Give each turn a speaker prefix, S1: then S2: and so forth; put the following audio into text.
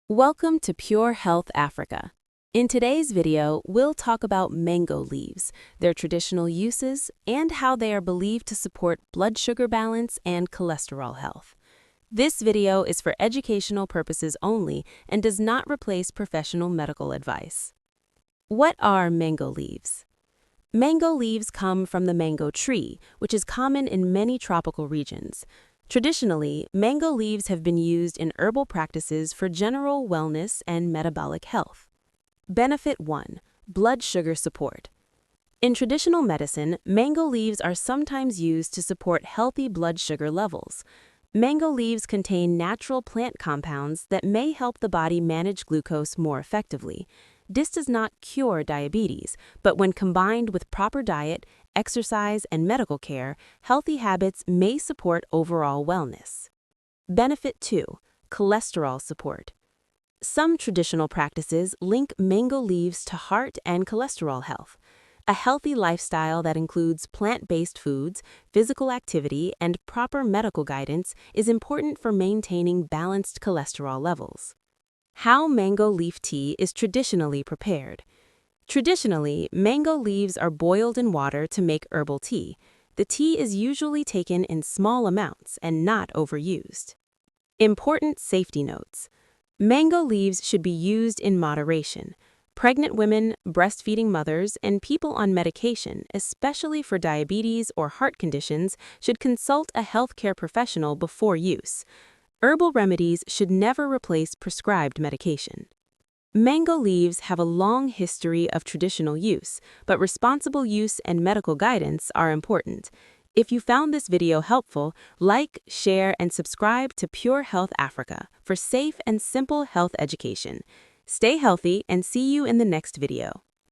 S1: Welcome to Pure Health Africa. In today's video, we'll talk about mango leaves, their traditional uses, and how they are believed to support blood sugar balance and cholesterol health. This video is for educational purposes only and does not replace professional medical advice. What are mango leaves? Mango leaves come from the mango tree, which is common in many tropical regions. Traditionally, mango leaves have been used in herbal practices for general wellness and metabolic health. Benefit 1. Blood sugar support. In traditional medicine, mango leaves are sometimes used to support healthy blood sugar levels. Mango leaves contain natural plant compounds that may help the body manage glucose more effectively. This does not cure diabetes, but when combined with proper diet, exercise, and medical care, healthy habits may support overall wellness. Benefit 2. Cholesterol support. Some traditional practices link mango leaves to heart and cholesterol health. A healthy lifestyle that includes plant-based foods, physical activity, and proper medical guidance is important for maintaining balanced cholesterol levels. How mango leaf tea is traditionally prepared. Traditionally, mango leaves are boiled in water to make herbal tea. The tea is usually taken in small amounts and not overused. Important safety notes. Mango leaves should be used in moderation. Pregnant women, breastfeeding mothers, and people on medication, especially for diabetes or heart conditions, should consult a healthcare professional before use. Herbal remedies should never replace prescribed medication. Mango leaves have a long history of traditional use, but responsible use and medical guidance are important. If you found this video helpful, like, share, and subscribe to Pure Health Africa for safe and simple health education. Stay healthy and see you in the next video.